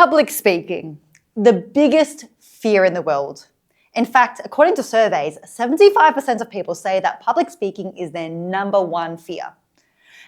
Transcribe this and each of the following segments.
Public speaking, the biggest fear in the world. In fact, according to surveys, 75% of people say that public speaking is their number one fear.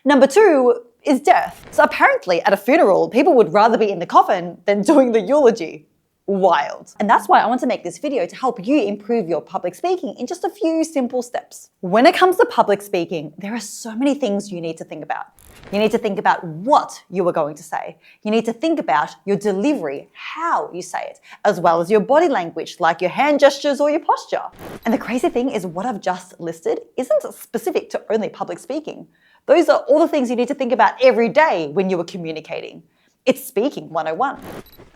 Number two is death. So apparently at a funeral, people would rather be in the coffin than doing the eulogy. Wild. And that's why I want to make this video to help you improve your public speaking in just a few simple steps. When it comes to public speaking, there are so many things you need to think about. You need to think about what you are going to say. You need to think about your delivery, how you say it, as well as your body language, like your hand gestures or your posture. And the crazy thing is what I've just listed isn't specific to only public speaking. Those are all the things you need to think about every day when you are communicating. It's speaking 101.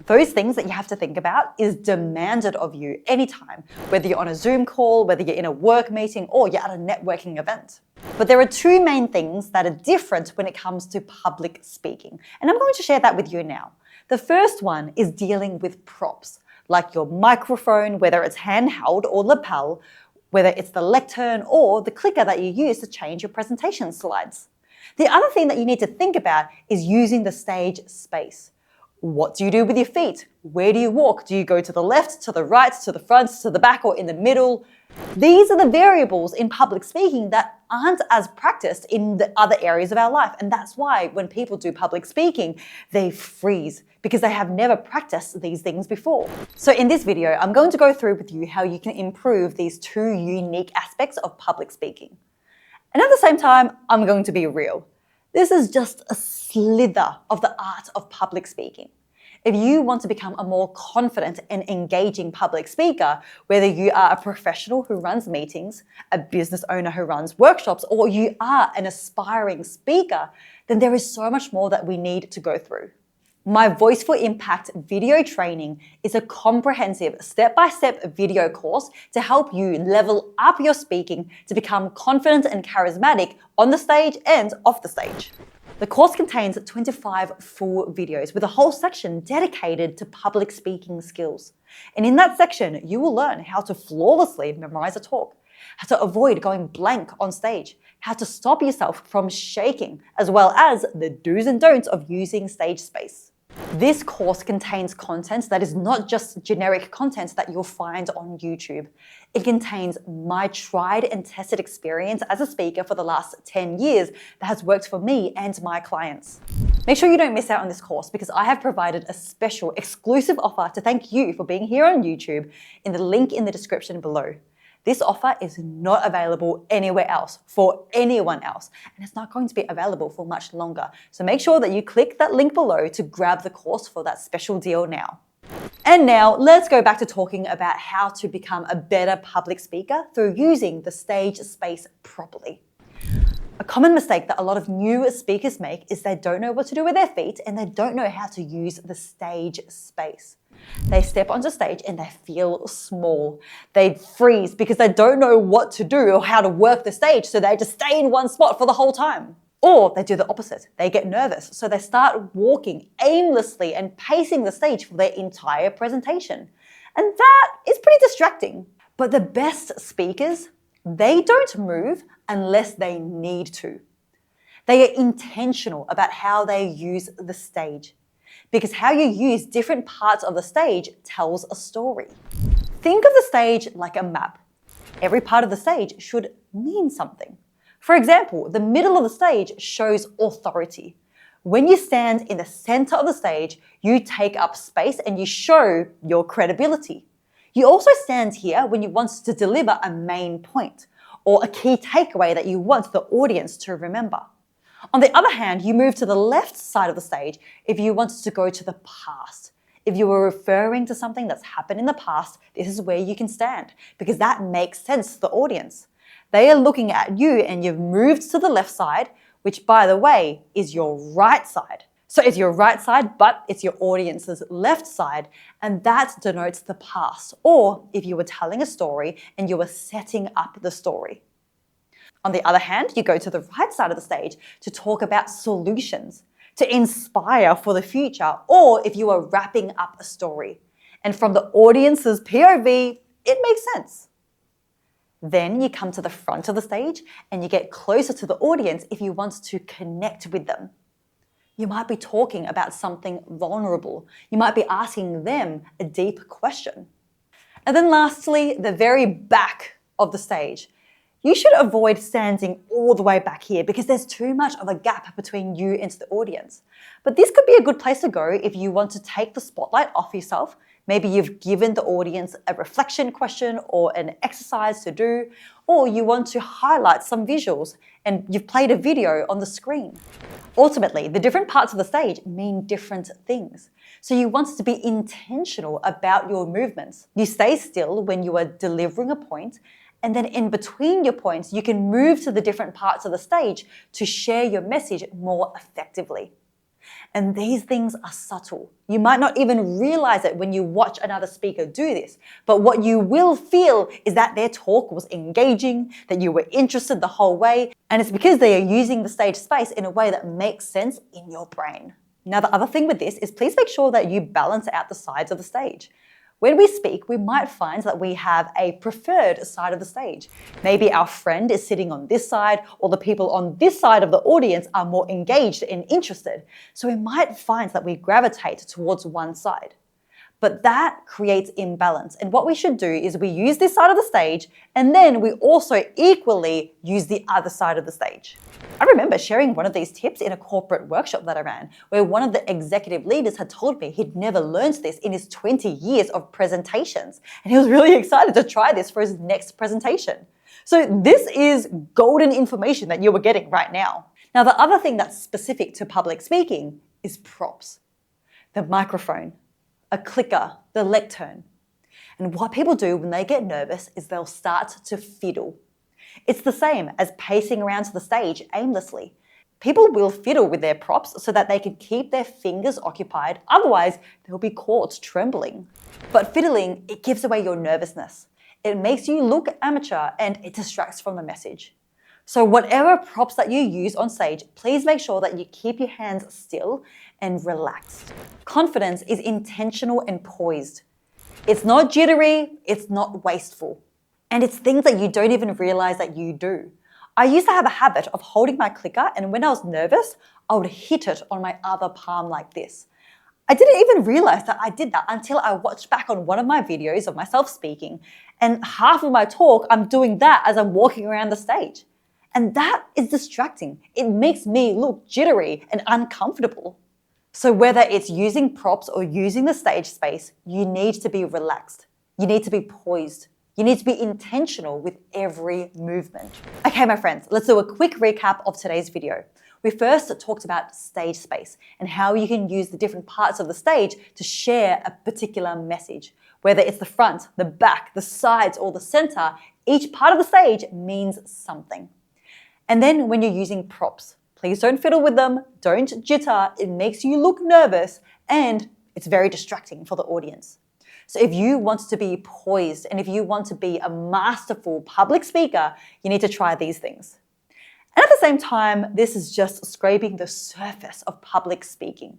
Those things that you have to think about is demanded of you anytime, whether you're on a Zoom call, whether you're in a work meeting, or you're at a networking event. But there are two main things that are different when it comes to public speaking, and I'm going to share that with you now. The first one is dealing with props, like your microphone, whether it's handheld or lapel, whether it's the lectern or the clicker that you use to change your presentation slides. The other thing that you need to think about is using the stage space. What do you do with your feet? Where do you walk? Do you go to the left, to the right, to the front, to the back, or in the middle? These are the variables in public speaking that aren't as practiced in the other areas of our life. And that's why when people do public speaking, they freeze because they have never practiced these things before. So in this video, I'm going to go through with you how you can improve these two unique aspects of public speaking. And at the same time, I'm going to be real. This is just a slither of the art of public speaking. If you want to become a more confident and engaging public speaker, whether you are a professional who runs meetings, a business owner who runs workshops, or you are an aspiring speaker, then there is so much more that we need to go through. My Voice for Impact video training is a comprehensive step-by-step video course to help you level up your speaking to become confident and charismatic on the stage and off the stage. The course contains 25 full videos with a whole section dedicated to public speaking skills. And in that section, you will learn how to flawlessly memorize a talk, how to avoid going blank on stage, how to stop yourself from shaking, as well as the do's and don'ts of using stage space. This course contains content that is not just generic content that you'll find on YouTube. It contains my tried and tested experience as a speaker for the last 10 years that has worked for me and my clients. Make sure you don't miss out on this course because I have provided a special exclusive offer to thank you for being here on YouTube in the link in the description below. This offer is not available anywhere else for anyone else, and it's not going to be available for much longer. So make sure that you click that link below to grab the course for that special deal now. And now let's go back to talking about how to become a better public speaker through using the stage space properly. A common mistake that a lot of new speakers make is they don't know what to do with their feet and they don't know how to use the stage space. They step onto stage and they feel small. They freeze because they don't know what to do or how to work the stage, so they just stay in one spot for the whole time. Or they do the opposite. They get nervous, so they start walking aimlessly and pacing the stage for their entire presentation. And that is pretty distracting. But the best speakers, they don't move unless they need to. They are intentional about how they use the stage, because how you use different parts of the stage tells a story. Think of the stage like a map. Every part of the stage should mean something. For example, the middle of the stage shows authority. When you stand in the center of the stage, you take up space and you show your credibility. You also stand here when you want to deliver a main point or a key takeaway that you want the audience to remember. On the other hand, you move to the left side of the stage if you want to go to the past. If you were referring to something that's happened in the past, this is where you can stand because that makes sense to the audience. They are looking at you and you've moved to the left side, which by the way, is your right side. So it's your right side, but it's your audience's left side, and that denotes the past, or if you were telling a story and you were setting up the story. On the other hand, you go to the right side of the stage to talk about solutions, to inspire for the future, or if you are wrapping up a story. And from the audience's POV, it makes sense. Then you come to the front of the stage and you get closer to the audience if you want to connect with them. You might be talking about something vulnerable. You might be asking them a deep question. And then lastly, the very back of the stage. You should avoid standing all the way back here because there's too much of a gap between you and the audience. But this could be a good place to go if you want to take the spotlight off yourself. Maybe you've given the audience a reflection question or an exercise to do, or you want to highlight some visuals and you've played a video on the screen. Ultimately, the different parts of the stage mean different things. So you want to be intentional about your movements. You stay still when you are delivering a point, and then in between your points, you can move to the different parts of the stage to share your message more effectively. And these things are subtle. You might not even realize it when you watch another speaker do this, but what you will feel is that their talk was engaging, that you were interested the whole way, and it's because they are using the stage space in a way that makes sense in your brain. Now, the other thing with this is please make sure that you balance out the sides of the stage. When we speak, we might find that we have a preferred side of the stage. Maybe our friend is sitting on this side, or the people on this side of the audience are more engaged and interested. So we might find that we gravitate towards one side. But that creates imbalance. And what we should do is we use this side of the stage, and then we also equally use the other side of the stage. I remember sharing one of these tips in a corporate workshop that I ran, where one of the executive leaders had told me he'd never learned this in his 20 years of presentations. And he was really excited to try this for his next presentation. So this is golden information that you are getting right now. Now, the other thing that's specific to public speaking is props. The microphone, a clicker, the lectern. And what people do when they get nervous is they'll start to fiddle. It's the same as pacing around to the stage aimlessly. People will fiddle with their props so that they can keep their fingers occupied, otherwise they'll be caught trembling. But fiddling, it gives away your nervousness. It makes you look amateur and it distracts from the message. So whatever props that you use on stage, please make sure that you keep your hands still and relaxed. Confidence is intentional and poised. It's not jittery, it's not wasteful. And it's things that you don't even realize that you do. I used to have a habit of holding my clicker, and when I was nervous, I would hit it on my other palm like this. I didn't even realize that I did that until I watched back on one of my videos of myself speaking, and half of my talk, I'm doing that as I'm walking around the stage. And that is distracting. It makes me look jittery and uncomfortable. So whether it's using props or using the stage space, you need to be relaxed. You need to be poised. You need to be intentional with every movement. Okay, my friends, let's do a quick recap of today's video. We first talked about stage space and how you can use the different parts of the stage to share a particular message. Whether it's the front, the back, the sides, or the center, each part of the stage means something. And then when you're using props, please don't fiddle with them, don't jitter, it makes you look nervous, and it's very distracting for the audience. So if you want to be poised and if you want to be a masterful public speaker, you need to try these things. And at the same time, this is just scraping the surface of public speaking.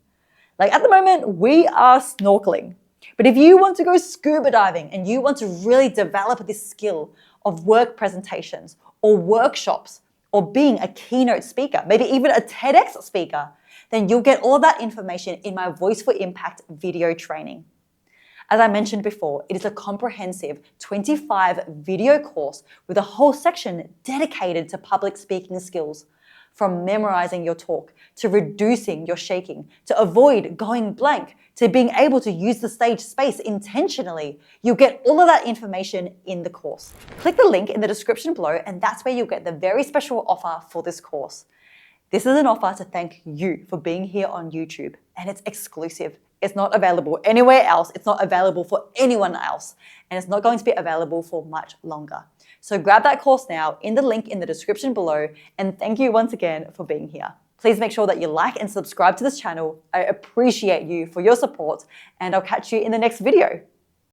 Like at the moment, we are snorkeling. But if you want to go scuba diving and you want to really develop this skill of work presentations or workshops or being a keynote speaker, maybe even a TEDx speaker, then you'll get all that information in my Voice for Impact video training. As I mentioned before, it is a comprehensive 25 video course with a whole section dedicated to public speaking skills. From memorizing your talk, to reducing your shaking, to avoid going blank, to being able to use the stage space intentionally. You'll get all of that information in the course. Click the link in the description below, and that's where you'll get the very special offer for this course. This is an offer to thank you for being here on YouTube, and it's exclusive. It's not available anywhere else. It's not available for anyone else. And it's not going to be available for much longer. So grab that course now in the link in the description below. And thank you once again for being here. Please make sure that you like and subscribe to this channel. I appreciate you for your support, and I'll catch you in the next video.